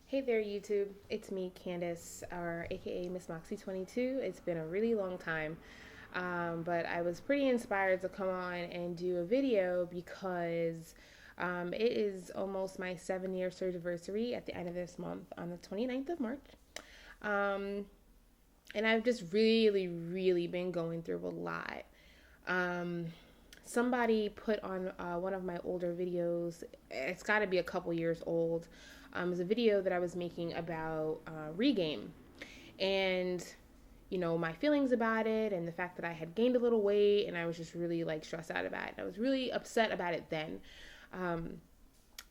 Hey there, YouTube. It's me, Candace, or AKA Miss Moxie22. It's been a really long time, but I was pretty inspired to come on and do a video because it is almost my 7-year surgiversary at the end of this month on the 29th of March. Um, and I've just really been going through a lot. Um, Somebody put on one of my older videos, it's got to be a couple years old. It's a video that I was making about Regain and my feelings about it and the fact that I had gained a little weight and I was just really like stressed out about it. I was really upset about it then. Um,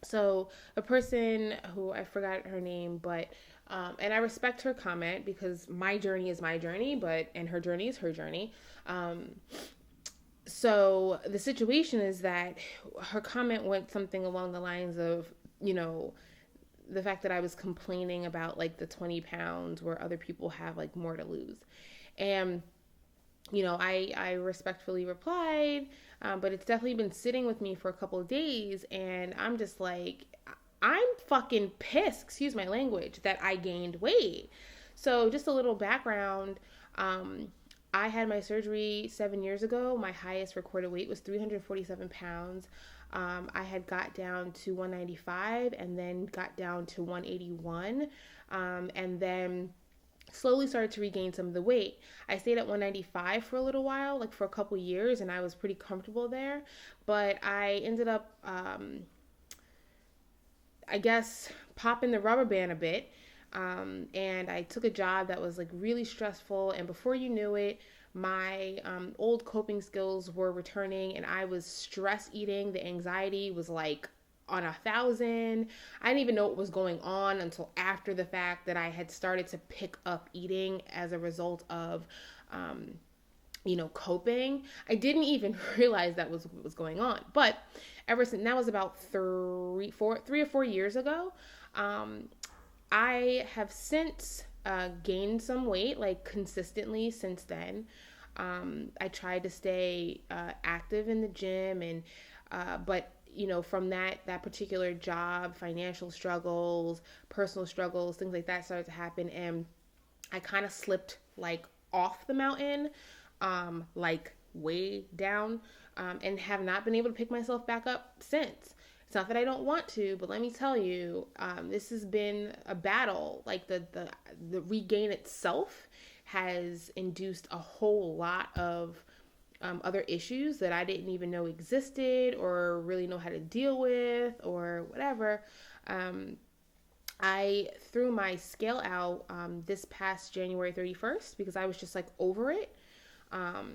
so a person who I forgot her name, but and I respect her comment because my journey is my journey, and her journey is her journey. So the situation is that her comment went something along the lines of, the fact that I was complaining about like the 20 pounds where other people have like more to lose. And, I respectfully replied, but it's definitely been sitting with me for a couple of days. And I'm just like, I'm fucking pissed, excuse my language, that I gained weight. So just a little background. I had my surgery 7 years ago. My highest recorded weight was 347 pounds. I had got down to 195 and then got down to 181, and then slowly started to regain some of the weight. I stayed at 195 for a little while, like for a couple years, and I was pretty comfortable there. But I ended up, I guess, popping the rubber band a bit. And I took a job that was like really stressful. And before you knew it, my old coping skills were returning and I was stress eating. The anxiety was like on 1,000. I didn't even know what was going on until after the fact that I had started to pick up eating as a result of, coping. I didn't even realize that was what was going on. But ever since that was about 3 or 4 years ago, um, I have since gained some weight, like consistently since then. I tried to stay active in the gym, and but from that particular job, financial struggles, personal struggles, things like that started to happen, and I kind of slipped like off the mountain, like way down, and have not been able to pick myself back up since. It's not that I don't want to, but let me tell you, this has been a battle. Like the regain itself has induced a whole lot of other issues that I didn't even know existed or really know how to deal with or whatever. I threw my scale out this past January 31st because I was just like over it. Um,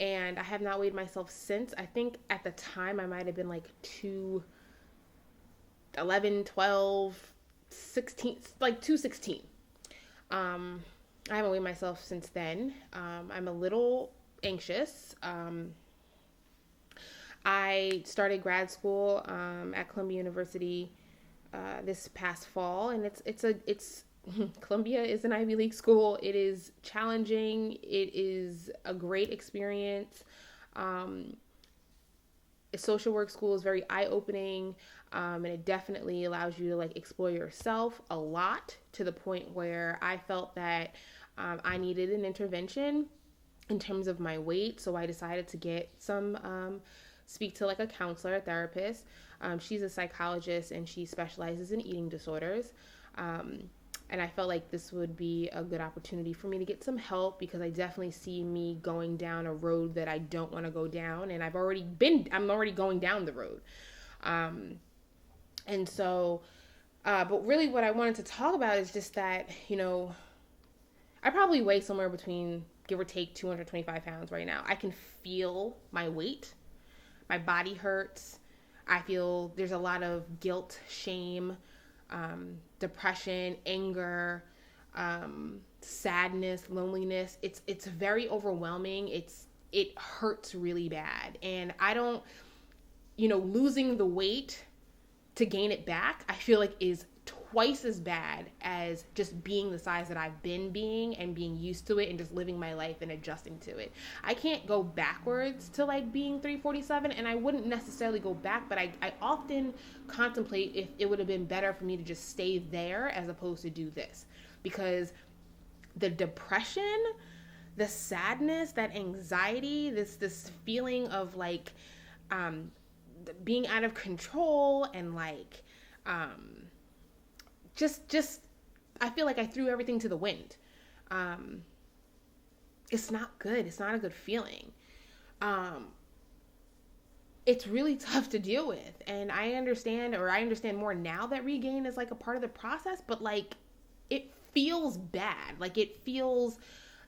and I have not weighed myself since. I think at the time I might have been like 211, 12, 16, like 216. I haven't weighed myself since then. I'm a little anxious. I started grad school at Columbia University this past fall, and it's Columbia is an Ivy League school. It is challenging. It is a great experience. Um, a social work school is very eye opening, and it definitely allows you to like explore yourself a lot to the point where I felt that I needed an intervention in terms of my weight. So I decided to get some speak to like a counselor, a therapist. She's a psychologist and she specializes in eating disorders. Um, and I felt like this would be a good opportunity for me to get some help because I definitely see me going down a road that I don't want to go down. And I'm already going down the road. Um, and so, but really what I wanted to talk about is just that, I probably weigh somewhere between give or take 225 pounds right now. I can feel my weight. My body hurts. I feel there's a lot of guilt, shame, depression, anger, sadness, loneliness. It's very overwhelming. It hurts really bad, and I don't, losing the weight to gain it back. I feel like is twice as bad as just being the size that I've been being and being used to it and just living my life and adjusting to it. I can't go backwards to like being 347, and I wouldn't necessarily go back, but I often contemplate if it would have been better for me to just stay there as opposed to do this, because the depression, the sadness, that anxiety, this feeling of like being out of control and like just I feel like I threw everything to the wind. It's not good. It's not a good feeling. It's really tough to deal with, and I understand more now that regain is like a part of the process, but like it feels bad. Like it feels,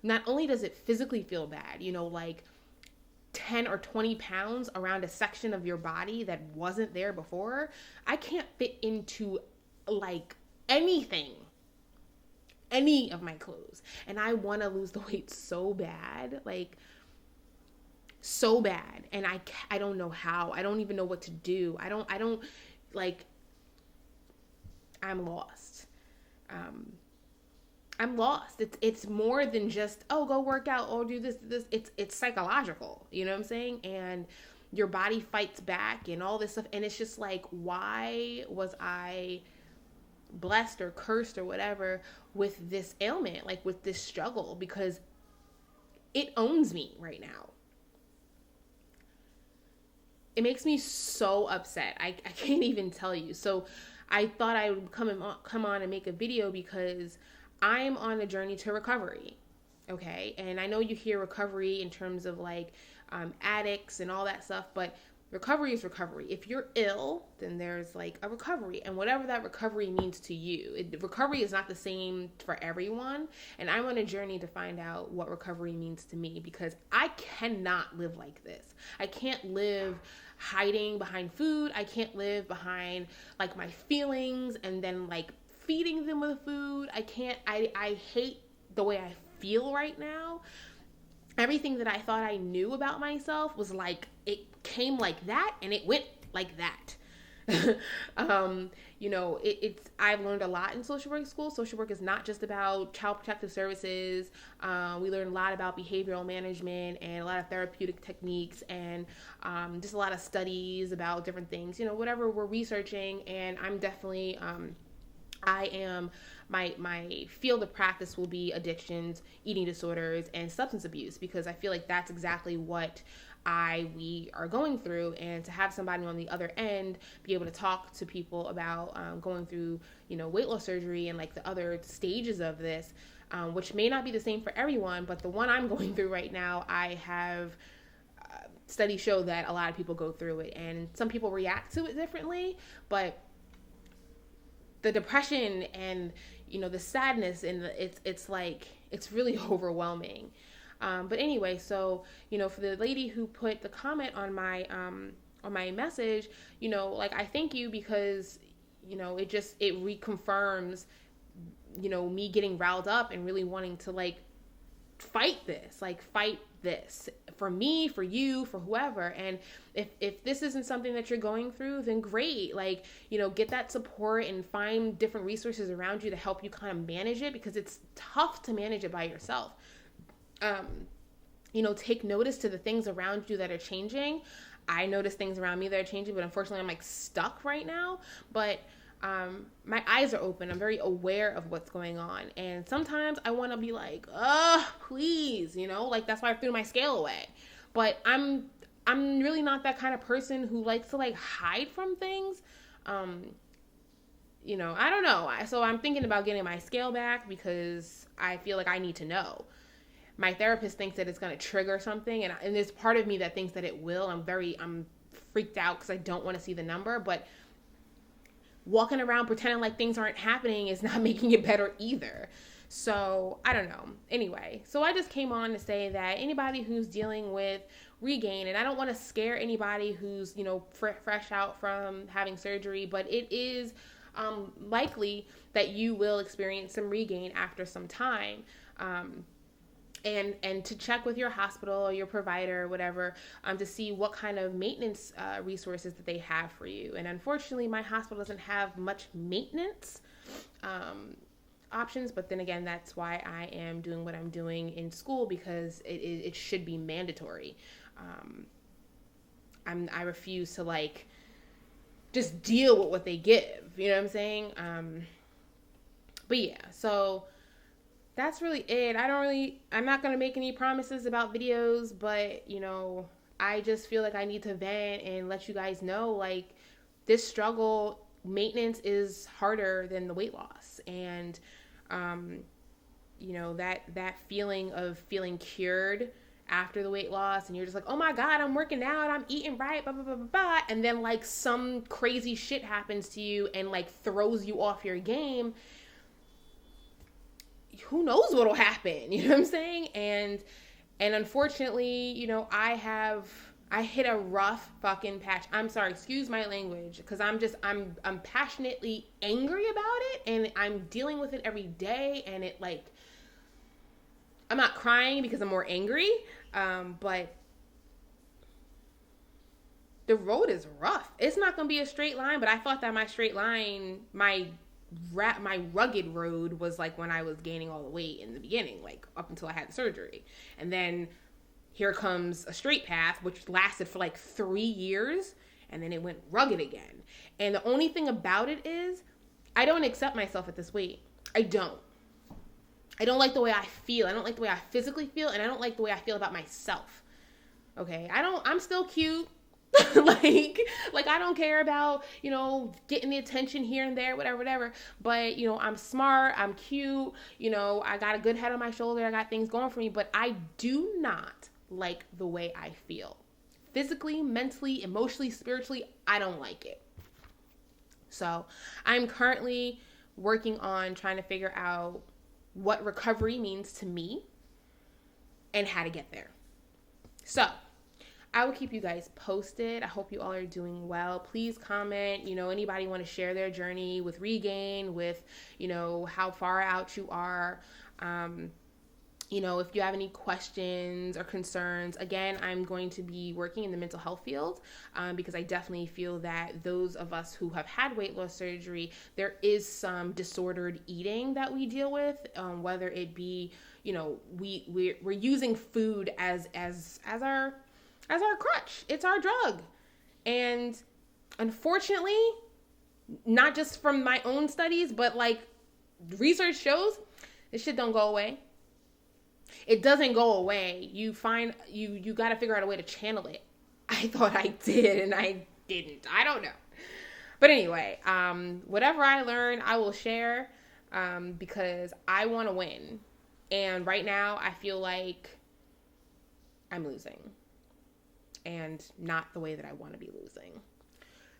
not only does it physically feel bad, you know, like 10 or 20 pounds around a section of your body that wasn't there before. I can't fit into like anything, any of my clothes. And I want to lose the weight so bad, like so bad. And I don't know how. I don't even know what to do. I don't like, I'm lost. I'm lost. It's more than just, oh, go work out or do this. It's psychological, you know what I'm saying? And your body fights back and all this stuff. And it's just like, why was I blessed or cursed or whatever with this ailment, like with this struggle? Because it owns me right now. It makes me so upset. I can't even tell you. So I thought I would come on and make a video because I'm on a journey to recovery, okay? And I know you hear recovery in terms of like addicts and all that stuff, but recovery is recovery. If you're ill, then there's like a recovery, and whatever that recovery means to you. Recovery is not the same for everyone, and I'm on a journey to find out what recovery means to me, because I cannot live like this. I can't live hiding behind food. I can't live behind like my feelings and then like feeding them with food. I can't. I hate the way I feel right now. Everything that I thought I knew about myself was like, it came like that and it went like that. You know, I've learned a lot in social work school. Social work is not just about child protective services. We learn a lot about behavioral management and a lot of therapeutic techniques, and just a lot of studies about different things, you know, whatever we're researching. And I'm definitely, my field of practice will be addictions, eating disorders, and substance abuse, because I feel like that's exactly what we are going through. And to have somebody on the other end be able to talk to people about going through, you know, weight loss surgery and like the other stages of this, which may not be the same for everyone, but the one I'm going through right now, I have studies show that a lot of people go through it, and some people react to it differently, but the depression and, you know, the sadness, and it's like, it's really overwhelming. But anyway, so, you know, for the lady who put the comment on my message, you know, like, I thank you, because, you know, it reconfirms, you know, me getting riled up and really wanting to like fight this for me, for you, for whoever. And if this isn't something that you're going through, then great. Like, you know, get that support and find different resources around you to help you kind of manage it, because it's tough to manage it by yourself. You know, take notice to the things around you that are changing. I notice things around me that are changing, but unfortunately I'm like stuck right now. But my eyes are open. I'm very aware of what's going on. And sometimes I want to be like, please, you know, like that's why I threw my scale away. But I'm really not that kind of person who likes to like hide from things. You know, I don't know. So I'm thinking about getting my scale back, because I feel like I need to know. My therapist thinks that it's going to trigger something. And there's part of me that thinks that it will. I'm freaked out because I don't want to see the number, but walking around pretending like things aren't happening is not making it better either. So I don't know. Anyway, so I just came on to say that anybody who's dealing with regain, and I don't want to scare anybody who's, you know, fresh out from having surgery, but it is likely that you will experience some regain after some time. And to check with your hospital or your provider or whatever, to see what kind of maintenance resources that they have for you. And unfortunately, my hospital doesn't have much maintenance. options. But then again, that's why I am doing what I'm doing in school, because it should be mandatory. I refuse to like just deal with what they give. You know what I'm saying? But yeah, so that's really it. I'm not going to make any promises about videos, but I just feel like I need to vent and let you guys know, like, this struggle, maintenance is harder than the weight loss. And, that feeling of feeling cured after the weight loss, and you're just like, oh my God, I'm working out, I'm eating right, blah, blah, blah, blah, blah. And then like some crazy shit happens to you and like throws you off your game. Who knows what'll happen? You know what I'm saying? And unfortunately, I hit a rough fucking patch. I'm sorry, excuse my language, because I'm passionately angry about it, and I'm dealing with it every day, and it like, I'm not crying because I'm more angry, but the road is rough. It's not going to be a straight line, but I thought that my straight line, my rugged road was like when I was gaining all the weight in the beginning, like up until I had the surgery. And then here comes a straight path, which lasted for like 3 years, and then it went rugged again. And the only thing about it is I don't accept myself at this weight. I don't like the way I feel. I don't like the way I physically feel, and I don't like the way I feel about myself. Okay, I'm still cute. like I don't care about, getting the attention here and there, whatever. But, I'm smart, I'm cute, I got a good head on my shoulder, I got things going for me, but I do not like the way I feel. Physically, mentally, emotionally, spiritually, I don't like it. So I'm currently working on trying to figure out what recovery means to me and how to get there. So I will keep you guys posted. I hope you all are doing well. Please comment, anybody want to share their journey with Regain, with, how far out you are. If you have any questions or concerns, again, I'm going to be working in the mental health field, because I definitely feel that those of us who have had weight loss surgery, there is some disordered eating that we deal with, whether it be, we're using food as our crutch. It's our drug. And unfortunately, not just from my own studies, but like research shows, this shit don't go away. It doesn't go away. You got to figure out a way to channel it. I thought I did, and I didn't. I don't know. But anyway, whatever I learn, I will share, because I want to win. And right now, I feel like I'm losing, and not the way that I want to be losing.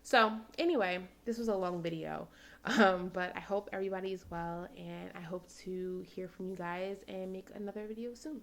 So anyway, this was a long video, but I hope everybody's well, and I hope to hear from you guys and make another video soon.